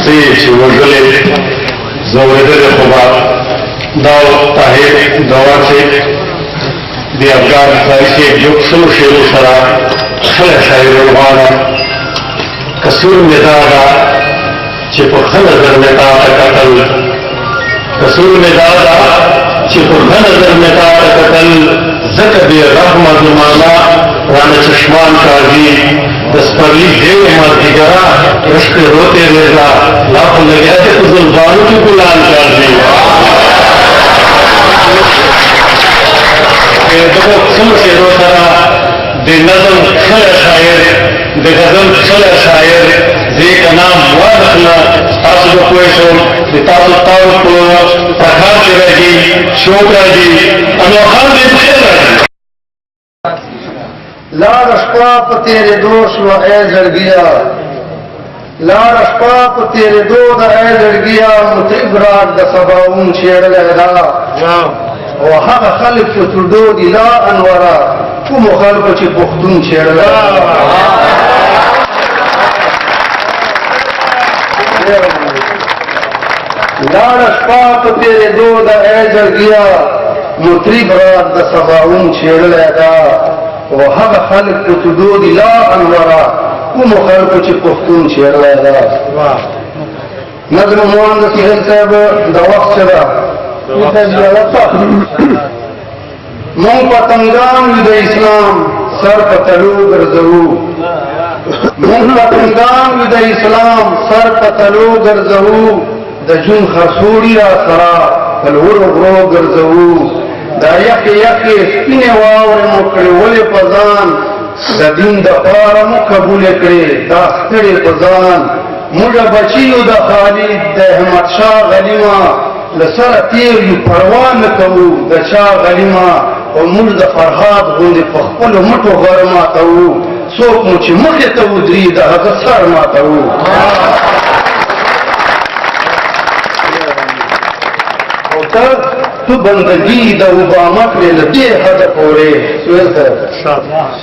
دوستي چې وژلې زورېدلې خو به دا طاهر دوا چې د افغان فارسي یو څو شعرو سره خپله شاعري وغواړم کسور مې دا ده چې په ښه نظر مې تا ته کتل کسور مې دا ده چې په ښه نظر مې تا ته کتل ځکه بې رحمه زمانه رانه چشمان کاږي د سپرلي دیو مازدیګره رشقې روتې رضا لا خو لګیا دی په زلفانو کې ګلان کاږي دغو څو شعرو سره د نظم ښه شاعر د غزل ښه شاعر ځکه نام واخله تاسو به پوه شئ د تاسو تاو په پرهار کې راځي شوق راځي انو خان دې بخیر راځي لار شپا په تیرې دو شوه ای زړګیا لار شپا په تیرې دو د ای زړګیا مطرب راګ د سباوون شعرلی دا او هغه خلک چې تردو دي لا انوره کومو خلکو چې پښتون شعرلی لار شپا په تیرې دو د ای زړګیا مطرب راګ د سباوون شعرلی دا او هغه خلک چې تردو دي لا انوره کومو خلکو چې پښتون شعرلی دا نظم مولانا د سهیل صاحب د وخت سره مونږ پتنګان یو د اسلام سر په تلو ګرځوو مونږ پتنګان یو د اسلام سر په تلو ګرځوو د جون خرسوړي را سره په لوړو غرو ګرځوو دا یخې یخې سپینې واورې مو کړې ولې په ځان د دین دپاره مو قبولې کړې دا ستړې په ځان موږ بچیو د خالد د احمدشاه غلیمه له سره تېر یو پروا نه کوو د چا غلیمه او موږ د فرهاد غوندې په خپلو مټو غر ماتوو څوک مو چې مخې ته ودري د هغه سر ماتوو او تو بندگی د اوباما کړې له دې حده پورې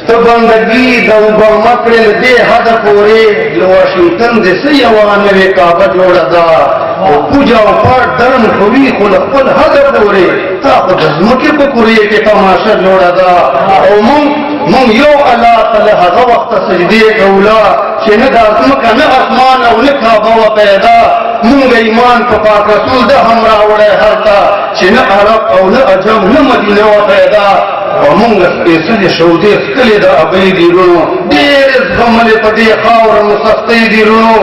ته بندگی د اوباما کړې له دې حده پورې له واشنګټن د څه یوه نوې کعبه جوړه ده او پوجا او پاټ درم کوي خو له خپل حده پورې تا خو د ځمکې په کورې کې تماشه جوړه ده او مونږ یو الله ته له هغه وخته سجدې کولا چې نه دا ځمکه نه اسمان او نه کعبه وه پیدا مونږ ایمان په پاک رسول ده هم راوړی هلته چې نه عرب او نه عجم نه مدینه وه پیدا او مونږ سپېڅلې شودې ښکلې د ابۍ دي رونو ډېرې زغملې په دې خاوره مو سختۍ دي رونو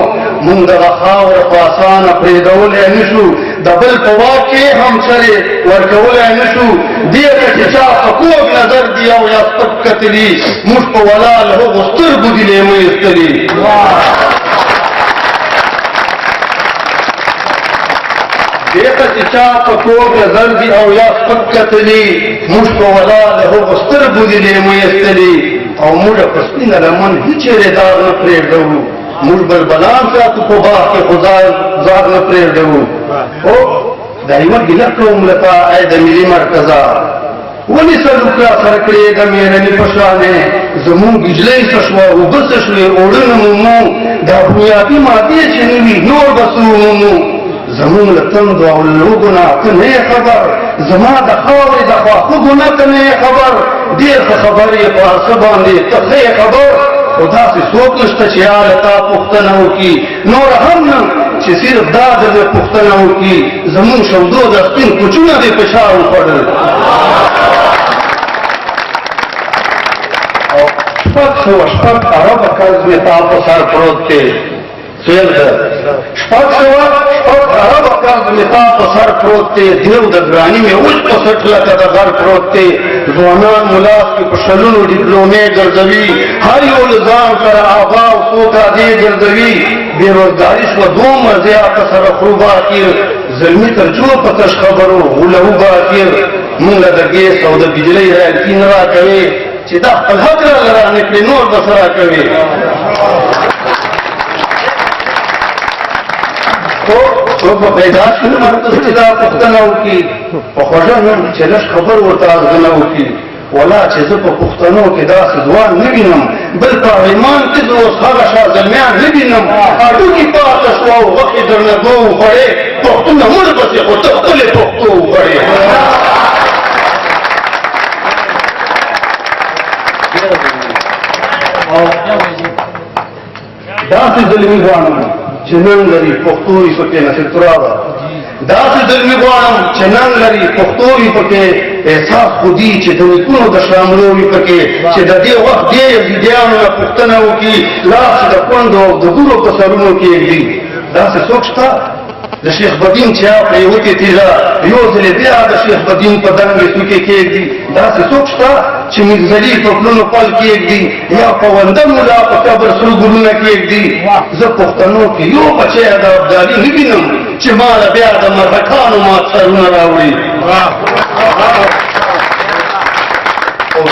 مونږ دغه خاوره په اسانه پرېږدولی نه شو د بل په واک کې هم چرې ورکولی نه شو دې ته چې چا په کوږ نظر دي او یا سپک کتلي موږ په ولاله هغو سترګو دي لیمه ایستلي دیتا چې چا په کوږ نظر دي او یا سپک کتلي موږ په ولاله هغو سترګو دي لیمه ایستلي او موږ په سپینه لمن هېڅ چېرې داغ نه پرېږدوو موږ بلبلان ساتو په باغ کې خو زاغ نه پرېږدوو او دا یوه ګیله کوم له تا ای د ملي مرکزه ولې سلوک را سره کړې د مېرمنې په شانې زمونږ نجلۍ څه شوه اوبه څه شوې اوړه نه مومو دا بنیادي مادې چې نه وي نور به څه ومومو زمونږ له تندو او لوږو نه ته نه یې خبر زما د خاورې د خواخوږو نه ته نه یې خبر ډېر ښه خبر یې په هر څه باندې ته ښه یې خبر خو داسې څوک نشته چې یا له تا پوښتنه وکړي نوره هم نه چې صرف دا درنه پوښتنه وکړي زمونږ شودو د سپین کوچونه دې په شا وخوړل شپږ عربه قرض مې تا په سر پروت دی سویل ده شپږ عربه قرض مې تا په سر پروت دی دیو د ګراني مې اوس په سټ لکه د غر پروت دی ځوانان ملاس کې په شلونو ډیپلومې ګرځوي هر یو له ځان سره آبا او څو کادې ګرځوي بېروزګاري شوه دومره زیاته سره خرو باکر زلمي تر جو په تش خبرو غولو باکر مونږ له د ګیس او د بجلۍ رایلټي نه راکوي چې دا خپل حق راله رانکړي نور به څه راکوي څوک به پیدا شي نو چې دا پوښتنه وکړي په خوږه چې لږ خبر ورته ارزنه وکړي ولا چې زه په پښتنو کې داسې ځوان نه وینم بل پارلمان کې زه اوس هغه شاه زلمیان نه وینم هډوکي پاته شوه او غوښې درنه دوه وخوړې پښتونه مړ پسې خو ته خپلې پښتو وخوړې داسې زلمي غواړم چې نن لري پښتو یې پکې نصیب ده داسې زلمي غواړم چې نن لري پښتو یې پکې احساس خودي چې د نیکونو د شاملو یې پکې چې د دې وخت دې یزیدیانو نه پوښتنه وکړي لاس د کونډو او د ګورو په سرونو کې ږدي داسې څوک شته د شیخ بدین چې پرېوتې تیږه یو ځلې بیا د شیخ بدین په دنګې څوکې کېږدي داسې څوک شته چې میرزلي په پلونو پل کېږدي یا په ونده ملا په قبر سرو ګلونه کېږدي زه پښتنو کې یو بچی د ابدالي نه وینم چې ماله بیا د مرهټانو مات سرونه راوړي او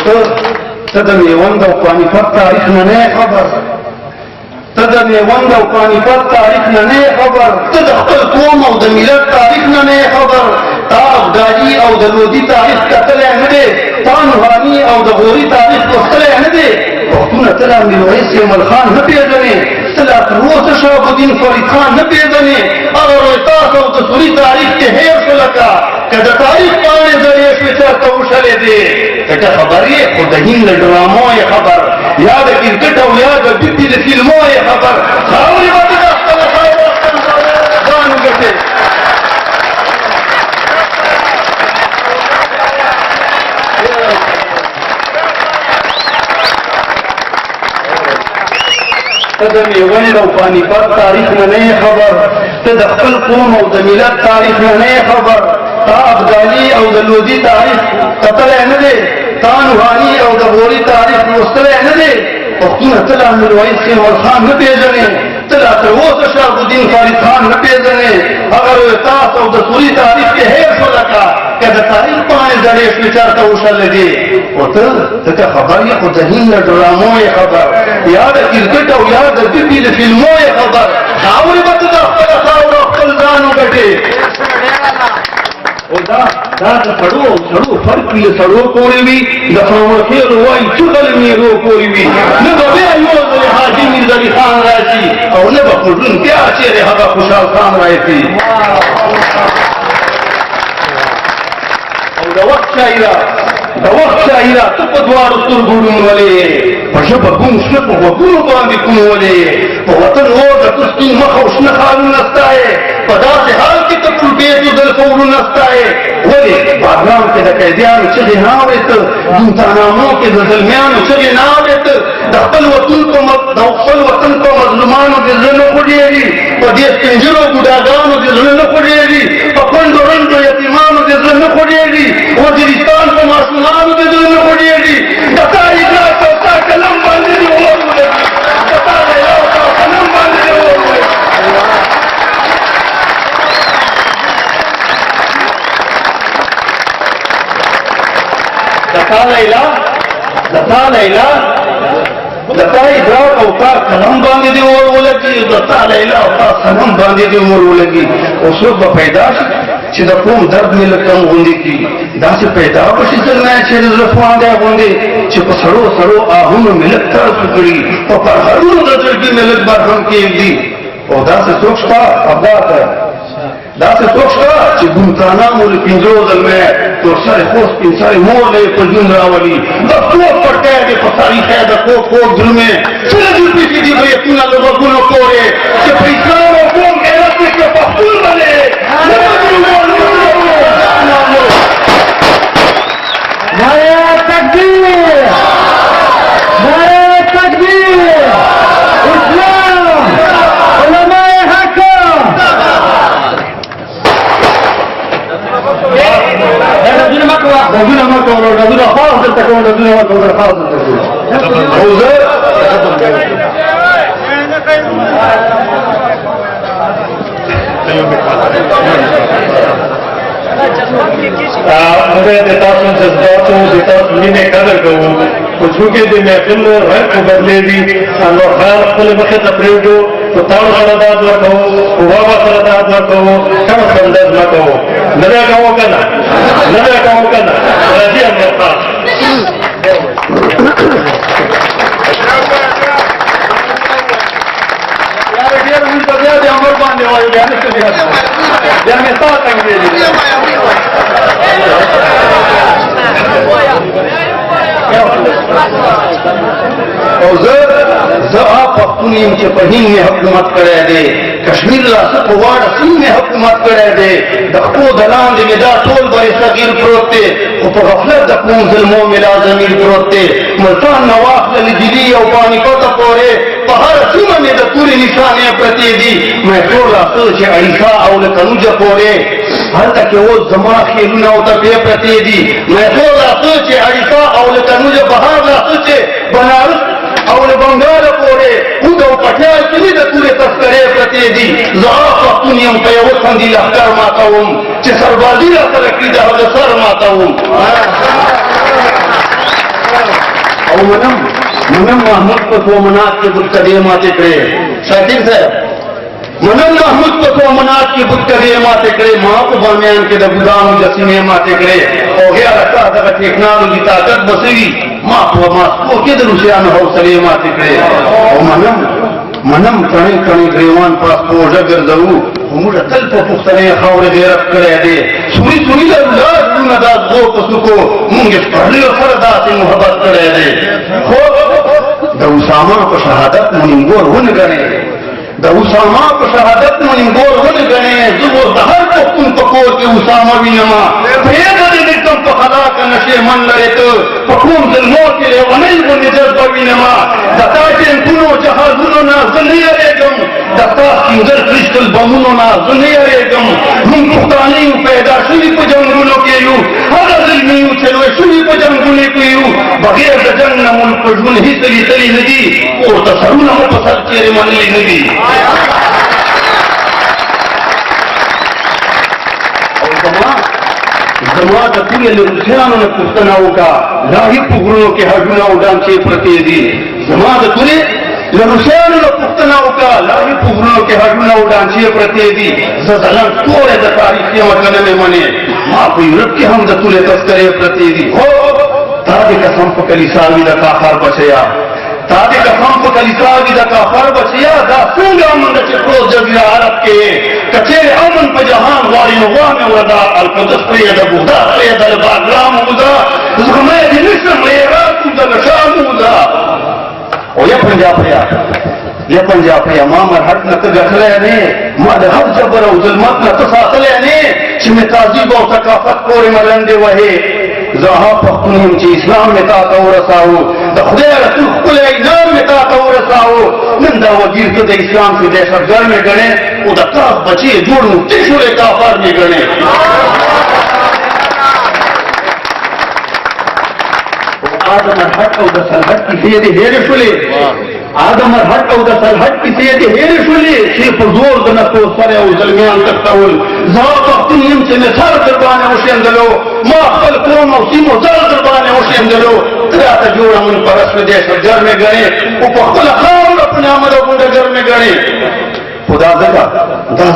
ته د میوند او پانیپت تاریخ نه نه خبر ته د میوند او پانیپت تاریخ نه نه خبر ته د خپل قوم او د ملت تاریخ نه نه خبر تا ابدالي او د لودي تاریخ کتلی نه دی تا نوراني او د غوري تاریخ لوستلی نه دی پښتونه ته لا میرویس یمل خان نه پېژنې ته لا تر اوسه شهاب الدین فرید خان نه پېژنې هغه رویتاس او د سوري تاریخ کې هېر شو لکه که د تاریخ پاڼې ذریعې شوې چېرته وشلې دی که ته خبر یې خو د هند له ډرامو یې خبر یا د کرکټ او یا د بیپي د فلمو یې خبر خاورې به ته د خپله خاوره ځان وګټې ته د میوند او پانیپت تاریخ نه نه خبر ته د خپل قوم او د ملت تاریخ نه نه خبر تا ابدالي او د لودي تاریخ کتلی نه دی تا نوراني او د غوري تاریخ لوستلی نه دی پښتونه ته لا میرویس یمل خان نه پېژنې ته لا تر اوسه شهاب الدین فرید خان نه پېژنې هغه رویتاس او د سوري تاریخ کې هېر شو لکه که د تاریخ پاڼې زړې شوې چېرته وشلې دي خو ته که خبر یې خو د هند له ډرامو یې خبر یا د کرکټ او یا د بیپي د فلمو یې خبر خاورې به ته د خپله خاوره خپل ځان وګټې او دا د سړو فرق وي د سړو پورې وي د خامخېلو وایي چغل میرو پورې وي نه به بیا یو ځلې حاجي میرزلي خان راشي او نه به خلدون بیا چېرې هغه خوشحال خان راشي او د وخت شاعره ته په دواړو سترګو ړونولې په ژبه ګونګ شنه په غوږونو باندې کونولې په وطن اور د ته سپین مخ او شنه خالونه ستایې په داسې حال کې ته پلوټېدو زلفو ورونه ستایې ولې بادرام کې د قیدیانو چغې نه اورېته ګونتانامو کې د زلمیانو چغې نه اورېته د خپل وطن په مظلومانو دې زړه نه خوږېږي په دې سپینږیرو بوډاګانو دې زړه نه خوږېږي په کونډو رنډو یتیمانو دې زړه نه خوږېږي وزیرستان په ماشومانو دې زړه نه خوږېږي د تا اجلاس او تا قلم باندې دې اور ولګي د تا لیلا او تا قلم باندې دې اور ولګي د تا لیلا د تا ادراک او تا قلم باندې دې اور ولګي د تا لیلا او تا قلم باندې دې اور ولګي اوس څوک به پیدا شي چې د قوم درد مې لکه غوندې کړي داسې پیدا به شي زلمی چې د زړه خواندی غوندې چې په سړو آهونو مې لږ تړسو کړي په پرهرونو د زړګي مې لږ برهم کېږدي او داسې څوک شته ابداته داسې څوک شته چې ګونتانامو له پنځو زلمی تورسرې خور سپین سرې مور له یې په ژوند راولي د تور پټکی دی په تاریخ یې د کوږ زلمی څه له جلپېږي دي بیتونه له غوږونو پورې چې په اسلام او قوم غیرت یې کړه پښتون بلې نعرہ تکبیر اسلام علماء حق رجونا مکو رجونا خاص دلته کوم رجونا مکو خاص موږ د تاسو جذباتو د تاسو مینې قدر کوو خو چونکې د محفل رنګ خو بدلېږي نو خیال خپل مخې ته پرېږدو په تاړو سره داد ورکوو په بابا سره داد ورکوو کمه سندز مه کوو نه بیا کوو که نه راځي امیر خان ډېر موږ ته بیا د عمر باندې وایو بیا نه څه بیا مې ستا تنګ دی او زه پښتون یم چې په هند مې حکومت کړی دی کشمیر لا څه په واړه سیند مې حکومت کړی دی د خپو د لاندې مې دا ټول بر صغیر پروت دی خو په غفلت د کوم ظلمو مې لا ضمیر پروت دی ملتان نه واخلل دلي او پانیپته پورې په هره سیمه مې د تورې نښانې پرتې دي مې ټول څه چې اړیکا او له کنوجه پورې هلته کې اوس زما خیلونه او تپې پرتې دي مې ټول څه چې اړیکا او له کنوجه بهر لا څه چې بنارس او له بنګال پورې خود او پټیال کې د تورې تذکرې پرتې دي زه پښتون یم په یوه خندي لښکر ماتوم چې سربازي راسره کړي د هغه سر ماتوم او منم محمود په تومنات کې بتکدې ماتې کړې شاکر صاحب منم محمود په تومنات کې بتکدې ماتې کړې ما په بامیان کې د ګدام مجسمې ماتې کړې او هغه راته دغه ټیکنالوژي طاقت بسوي ما په ماسکو کې د روسیانو حوصلې ماتې کړې او منم کڼې ګریوان پاسپورټ ګرځوو موږ تل په پښتنې خاورې غیرت کړی دی سوري لرونه دا زغو په سکو موږ پهلیو سره داسې محبت کړی دی خو د اسامه په شهادت مو نیمګور ونه ګڼې د اسامه په شهادت مو نیمګور ونه ګڼې زه اوس د هر پښتون په کور کې اسامه وینم پرېږده دې نږدم په خلاقه نشې من لرې ته په کوم ظلمو کې لیونۍ غوندې جذبه وینم د تا ټینکونو جهازونو نه زه نه یېرېږم د تا سپینځر کرسټل بمونو نه زه نه یېرېږم موږ پښتانه یو پیدا شوي په جنګونو کې یو هغه زلمي یو چې لوی شوي په جنګونو کې یو بغیر د جنګ نه مونږ په ژوند هېڅ لیدلي نه دي ورته سرونه مو په سر چېرې منلي نه دي زما د ټولې له روسیانو نه پوښتنه وکړه لاهي په غرونو کې هډونه او ډانچې پرتې دي زما د ټولې له روسیانو نه پوښتنه وکړه لاهي په غرونو کې هډونه او ډانچې پرتې دي زه ځلند ټولې د تاریخي متن مې منې ما په یورپ کې هم د ټولې تذکرې پرتې دي هو تا دې قسم په کلیساوي د کافر بچیا تا دې قسم په کلیساوي د کافر بچیا دا څنګه امن چې ټول جزیره عرب کې کچېرې امن په جهان غواړي نو غوامې ودا القدس پرېږده بغداد پرېږده له باګرام ودا زغمه یې دې نشم له عراق ودا له شام ودا او یا پنجابیا ما مرحت نه ته ګټلی نه ما د هر جبر او ظلمت نه ته ساتلی نه چې مې تهذیب او ثقافت پورې ملنډې وهې زه هغه پښتون یم چې اسلام مې تا ته ورساوه د خدای رسول ښکلی انعام مې تا ته ورساوه نن دا وزیر ته د اسلام کې دهشتګر مې ګڼې او د تاس بچې جوړ مفتي شولې کافر مې ګڼې آدم مرحت او د سلحت کیسې دې هېرې شولې آدم مرحت او د سلحت کیسې دې هېرې شولې چې په زور د نسو سره او زلمیان تښتول زه پښتون یم چې مې سر در باندې وشیندلو ما خپل قوم او سیمو زر در باندې وشیندلو ته راته جوړه منپرست دهشتګر مې ګڼې او په خپله خاوره په نامه د ګونډهګر مې ګڼې خو دا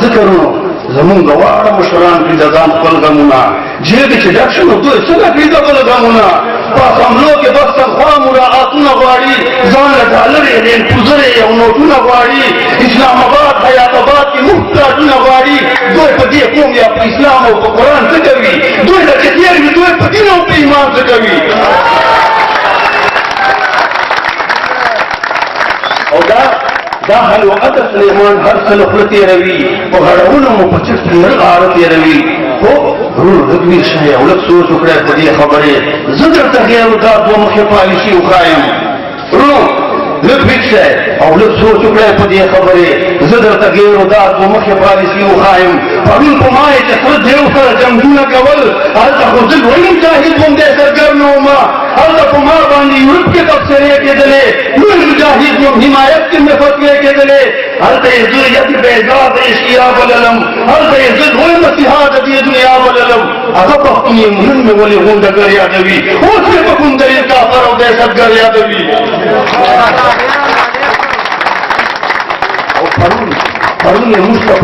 ځکه ورونو زمونږ واړه مشران کړي د ځان خپل غمونه جیب چې ډک شي نو دوی څنګه کړي د بل غمونه په اسامبلو کې بس تنخوا مراعاتونه غواړي ځان له ډالرې رینپوزرې او نوټونه غواړي اسلام آباد حیات آباد کې مفت کارټونه غواړي دوی په دې قوم یا په اسلام او په قرآن څه کوي دوی له چې تېر وي دوی په دین او په ایمان څه کوي او دا حلوقت سلیمان هر څه له خوله تېروي په غړونه مو په چټ کې غاړه تېروي خو ورور لږ ویښ شئ او لږ سوچ وکړئ په دې خبرې زه درته غیر دا دوه مخې پالیسي وښایم ورور لږ ویښ شئ او لږ سوچ وکړئ په دې خبرې زه درته غیر دا دوه مخې پالیسي وښایم پرون په ما یې چې سره دیو سره جنګونه کول هلته خو زه لوی مجاهد غوندې سرګر نه ومه هلته په ما باندې یورپ کې تبصرې کېدلې لوی مجاهد وم حمایت کې مې فتوې کېدلې هلته یې زه ید بیضا د اشیا بللم هلته یې زه لوی مسیحا د دې دنیا بللم هغه پښتون یم نن مې ولې غونډګر یادوي اوس مې په کوم دلیل کافر او دهشتګر یادوي او پرون یې موږ ته